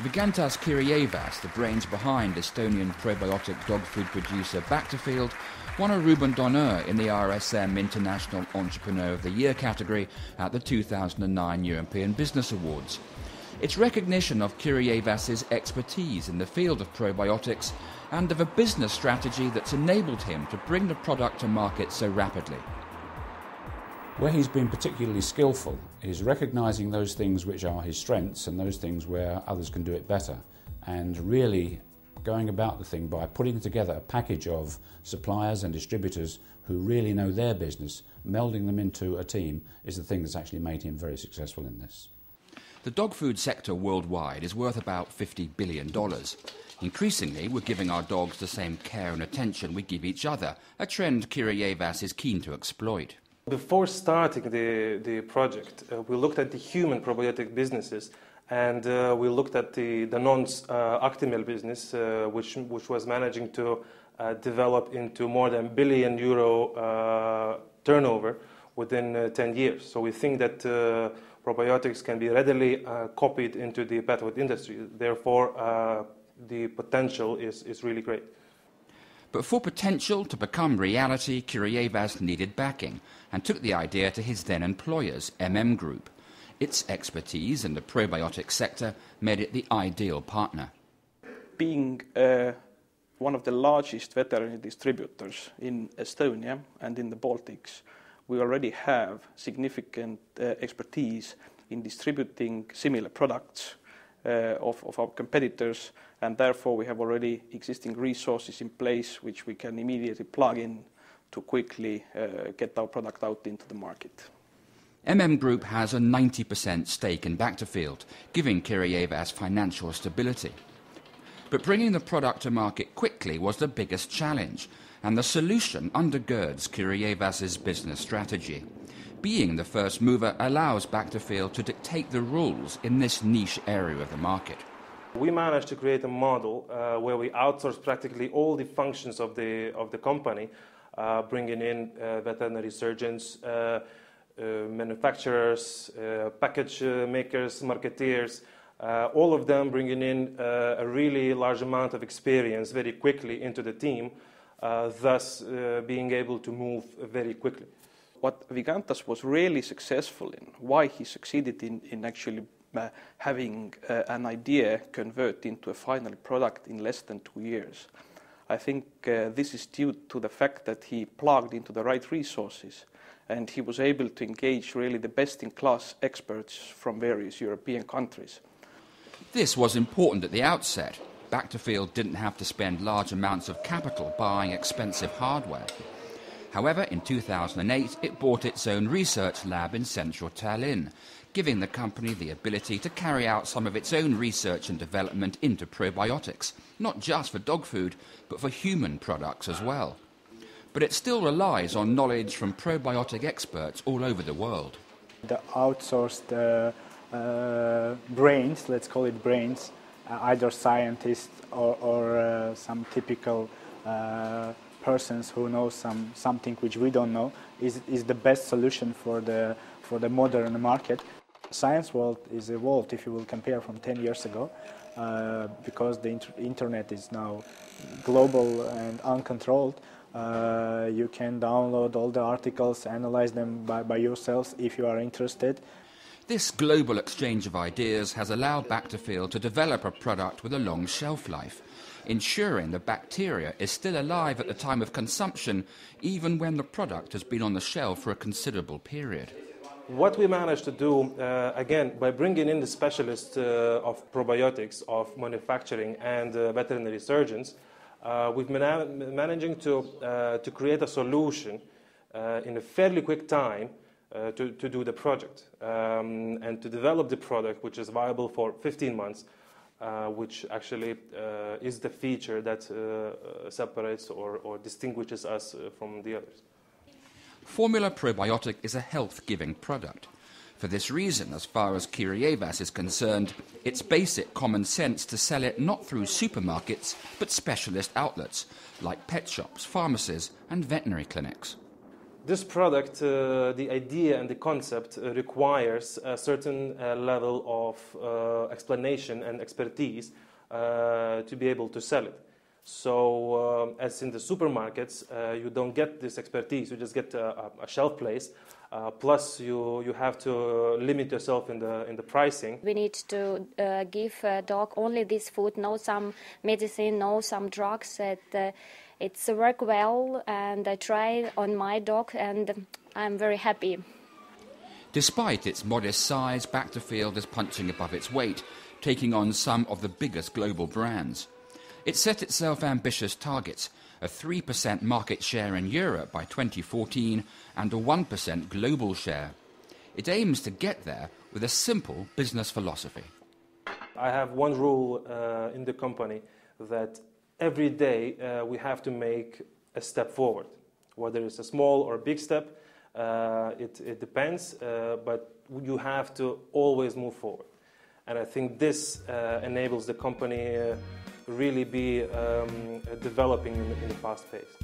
Vygantas Kirjevas, the brains behind Estonian probiotic dog food producer Bacterfield, won a Ruban dHonneur in the RSM International Entrepreneur of the Year category at the 2009 European Business Awards. It's recognition of Kirjevas's expertise in the field of probiotics and of a business strategy that's enabled him to bring the product to market so rapidly. Where he's been particularly skillful is recognising those things which are his strengths and those things where others can do it better, and really going about the thing by putting together a package of suppliers and distributors who really know their business, melding them into a team is the thing that's actually made him very successful in this. The dog food sector worldwide is worth about $50 billion. Increasingly, we're giving our dogs the same care and attention we give each other, a trend Kirjevas is keen to exploit. Before starting the project, we looked at the human probiotic businesses, and we looked at the Danone's Actimel business, which was managing to develop into more than €1 billion turnover within 10 years. So we think that probiotics can be readily copied into the pet food industry. Therefore, the potential is really great. But for potential to become reality, Kirjevas needed backing and took the idea to his then employers, Group. Its expertise in the probiotic sector made it the ideal partner. Being one of the largest veterinary distributors in Estonia and in the Baltics, we already have significant expertise in distributing similar products of our competitors, and therefore we have already existing resources in place which we can immediately plug in to quickly get our product out into the market. Group has a 90% stake in Bacterfield, giving Kirjevas financial stability. But bringing the product to market quickly was the biggest challenge, and the solution undergirds Kirjevas's business strategy. Being the first mover allows Bacterfield to dictate the rules in this niche area of the market. We managed to create a model where we outsource practically all the functions of the company, bringing in veterinary surgeons, manufacturers, package makers, marketeers, all of them bringing in a really large amount of experience very quickly into the team, thus being able to move very quickly. What Vygantas was really successful in, why he succeeded in actually having an idea convert into a final product in less than 2 years. I think this is due to the fact that he plugged into the right resources and he was able to engage really the best-in-class experts from various European countries. This was important at the outset. Bacterfield didn't have to spend large amounts of capital buying expensive hardware. However, in 2008, it bought its own research lab in central Tallinn, giving the company the ability to carry out some of its own research and development into probiotics, not just for dog food, but for human products as well. But it still relies on knowledge from probiotic experts all over the world. The outsourced brains, let's call it brains, either scientists or some typical persons who know something which we don't know, is the best solution for the modern market. Science world is evolved, if you will compare from 10 years ago, because the internet is now global and uncontrolled. You can download all the articles, analyze them by yourselves if you are interested. This global exchange of ideas has allowed Bacterfield to develop a product with a long shelf life, ensuring the bacteria is still alive at the time of consumption, even when the product has been on the shelf for a considerable period. What we managed to do, again, by bringing in the specialists of probiotics, of manufacturing and veterinary surgeons, we've been managing to create a solution in a fairly quick time to do the project and to develop the product, which is viable for 15 months, which actually is the feature that separates or distinguishes us from the others. Formula Probiotic is a health-giving product. For this reason, as far as Kirjevas is concerned, it's basic common sense to sell it not through supermarkets, but specialist outlets, like pet shops, pharmacies and veterinary clinics. This product, the idea and the concept requires a certain level of explanation and expertise to be able to sell it. So as in the supermarkets, you don't get this expertise, you just get a shelf place. Plus, you have to limit yourself in the pricing. We need to give a dog only this food, no some medicine, no some drugs. That it's work well, and I try on my dog, and I'm very happy. Despite its modest size, Bacterfield is punching above its weight, taking on some of the biggest global brands. It set itself ambitious targets: a 3% market share in Europe by 2014 and a 1% global share. It aims to get there with a simple business philosophy. I have one rule in the company, that every day we have to make a step forward. Whether it's a small or a big step, it depends, but you have to always move forward. And I think this enables the company really be developing in a fast pace.